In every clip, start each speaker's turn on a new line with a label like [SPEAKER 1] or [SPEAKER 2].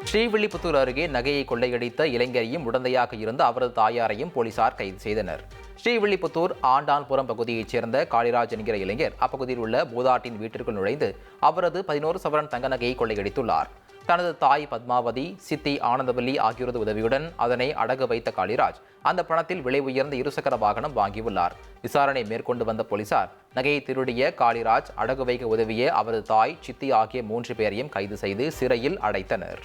[SPEAKER 1] ஸ்ரீவில்லிபுத்தூர் அருகே நகையை கொள்ளையடித்த இளைஞரையும் உடந்தையாக இருந்த அவரது தாயாரையும் போலீசார் கைது செய்தனர். ஸ்ரீவில்லிபுத்தூர் ஆண்டான்புரம் பகுதியைச் சேர்ந்த காளிராஜ் என்கிற இளைஞர் அப்பகுதியில் உள்ள பூதாட்டின் வீட்டிற்குள் நுழைந்து அவரது 11 சவரன் தங்க நகையை கொள்ளையடித்துள்ளார். தனது தாய் பத்மாவதி, சித்தி ஆனந்தவல்லி ஆகியோரது உதவியுடன் அதனை அடகு வைத்த காளிராஜ் அந்த பணத்தில் விலை உயர்ந்த இருசக்கர வாகனம் வாங்கியுள்ளார். விசாரணை மேற்கொண்டு வந்த போலீசார் நகையை திருடிய காளிராஜ், அடகு வைக்க உதவிய அவரது தாய், சித்தி ஆகிய 3 பேரையும் கைது செய்து சிறையில் அடைத்தனர்.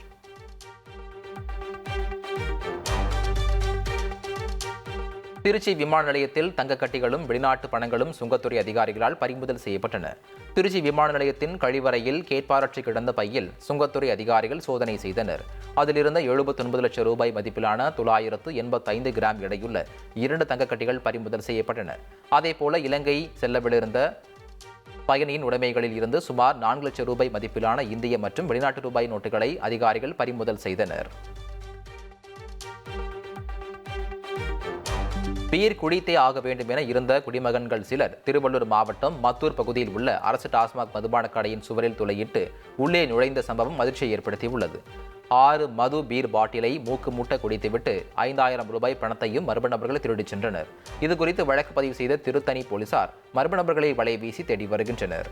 [SPEAKER 1] திருச்சி விமான நிலையத்தில் தங்கக்கட்டிகளும் வெளிநாட்டு பணங்களும் சுங்கத்துறை அதிகாரிகளால் பறிமுதல் செய்யப்பட்டன. திருச்சி விமான நிலையத்தின் கழிவறையில் கேட்பாரற்றி கிடந்த பையில் சுங்கத்துறை அதிகாரிகள் சோதனை செய்தனர். அதிலிருந்த 79 லட்சம் ரூபாய் மதிப்பிலான 985 கிராம் எடையுள்ள 2 தங்கக்கட்டிகள் பறிமுதல் செய்யப்பட்டன. அதேபோல இலங்கை செல்லவிருந்த பயணியின் உடைமைகளில் இருந்து சுமார் 4 லட்சம் ரூபாய் மதிப்பிலான இந்திய மற்றும் வெளிநாட்டு ரூபாய் நோட்டுகளை அதிகாரிகள் பறிமுதல் செய்தனர். பீர் குடித்தே ஆக வேண்டும் என இருந்த குடிமகன்கள் சிலர் திருவள்ளூர் மாவட்டம் மத்தூர் பகுதியில் உள்ள அரசு டாஸ்மாக் மதுபான கடையின் சுவரில் துளையிட்டு உள்ளே நுழைந்த சம்பவம் அதிர்ச்சியை ஏற்படுத்தியுள்ளது. 6 மது பீர் பாட்டிலை மூக்கு முட்ட குடித்துவிட்டு 5000 ரூபாய் பணத்தையும் மர்ம நபர்கள் திருடிச் சென்றனர். இதுகுறித்து வழக்கு பதிவு செய்த திருத்தணி போலீசார் மர்ம நபர்களை வலை வீசி தேடி வருகின்றனர்.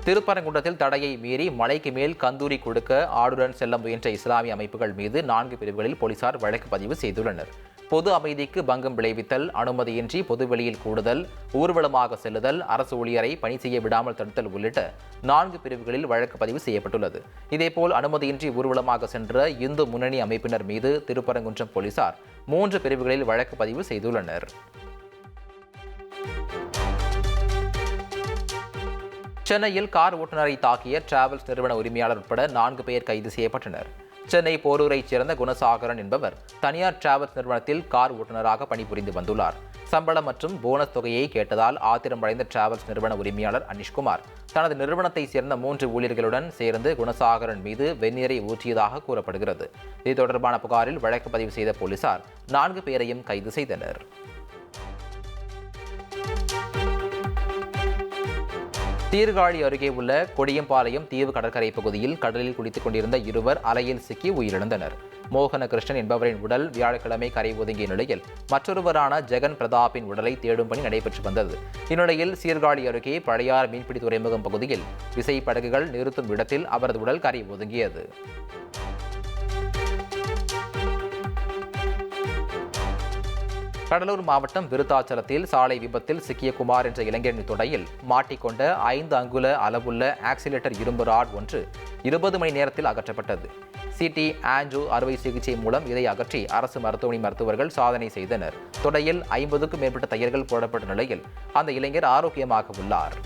[SPEAKER 1] திருப்பரங்குன்றத்தில் தடையை மீறி மலைக்கு மேல் கந்தூரி கொடுக்க ஆடுடன் செல்ல முயன்ற இஸ்லாமிய அமைப்புகள் மீது 4 பிரிவுகளில் போலீசார் வழக்கு பதிவு செய்துள்ளனர். பொது அமைதிக்கு பங்கம் விளைவித்தல், அனுமதியின்றி பொதுவெளியில் கூடுதல், ஊர்வலமாக செல்லுதல், அரசு ஊழியரை பணி செய்ய விடாமல் தடுத்தல் உள்ளிட்ட 4 பிரிவுகளில் வழக்கு பதிவு செய்யப்பட்டுள்ளது. இதேபோல் அனுமதியின்றி ஊர்வலமாக சென்ற இந்து முன்னணி அமைப்பினர் மீது திருப்பரங்குன்றம் போலீசார் 3 பிரிவுகளில் வழக்கு பதிவு செய்துள்ளனர். சென்னையில் கார் ஓட்டுநரை தாக்கிய டிராவல்ஸ் நிறுவன உரிமையாளர் உட்பட 4 பேர் கைது செய்யப்பட்டனர். சென்னை போரூரைச் சேர்ந்த குணசாகரன் என்பவர் தனியார் டிராவல்ஸ் நிறுவனத்தில் கார் ஓட்டுநராக பணிபுரிந்து வந்துள்ளார். சம்பளம் மற்றும் போனஸ் தொகையை கேட்டதால் ஆத்திரமடைந்த டிராவல்ஸ் நிறுவன உரிமையாளர் அனிஷ்குமார் தனது நிறுவனத்தைச் சேர்ந்த 3 ஊழியர்களுடன் சேர்ந்து குணசாகரன் மீது வெந்நீரை ஊற்றியதாக கூறப்படுகிறது. இது தொடர்பான புகாரில் வழக்கு பதிவு செய்த போலீசார் 4 பேரையும் கைது செய்தனர். சீர்காழி அருகே உள்ள கொடியம்பாளையம் தீவு கடற்கரை பகுதியில் கடலில் குளித்துக் கொண்டிருந்த இருவர் அலையில் சிக்கி உயிரிழந்தனர். மோகனகிருஷ்ணன் என்பவரின் உடல் வியாழக்கிழமை கரை ஒதுங்கிய நிலையில் மற்றொருவரான ஜெகன் பிரதாப்பின் உடலை தேடும் பணி நடைபெற்று வந்தது. இந்நிலையில் சீர்காழி அருகே பழையார் மீன்பிடி துறைமுகம் பகுதியில் விசைப்படகுகள் நிறுத்தும் இடத்தில் அவரது உடல் கரை ஒதுங்கியது. கடலூர் மாவட்டம் விருத்தாச்சலத்தில் சாலை விபத்தில் சிக்கிய குமார் என்ற இளைஞரின் தொடையில் மாட்டிக்கொண்ட 5 அங்குல அளவுள்ள ஆக்சிலேட்டர் இரும்பு ராட் ஒன்று 20 மணி நேரத்தில் அகற்றப்பட்டது. சிடி ஆன்ஜியோ அறுவை சிகிச்சை மூலம் இதை அகற்றி அரசு மருத்துவமனை மருத்துவர்கள் சாதனை செய்தனர். தொடையில் 50க்கும் மேற்பட்ட தையல்கள் போடப்பட்ட நிலையில் அந்த இளைஞர் ஆரோக்கியமாக உள்ளார்.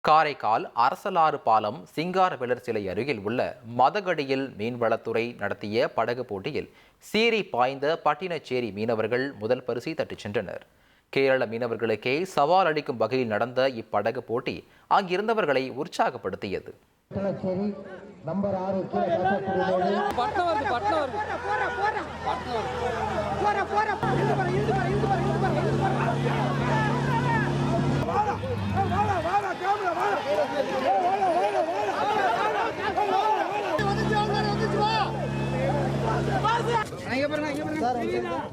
[SPEAKER 1] காரைக்கால் அரசலாறு பாலம் சிங்காரவேலர் சிலை அருகில் உள்ள மதகடியில் மீன்வளத்துறை நடத்திய படகு போட்டியில் சீறி பாய்ந்த பட்டினச்சேரி மீனவர்கள் முதல் பரிசை தட்டிச் சென்றனர். கேரள மீனவர்களுக்கே சவால் அளிக்கும் வகையில் நடந்த இப்படகு போட்டி அங்கிருந்தவர்களை உற்சாகப்படுத்தியது.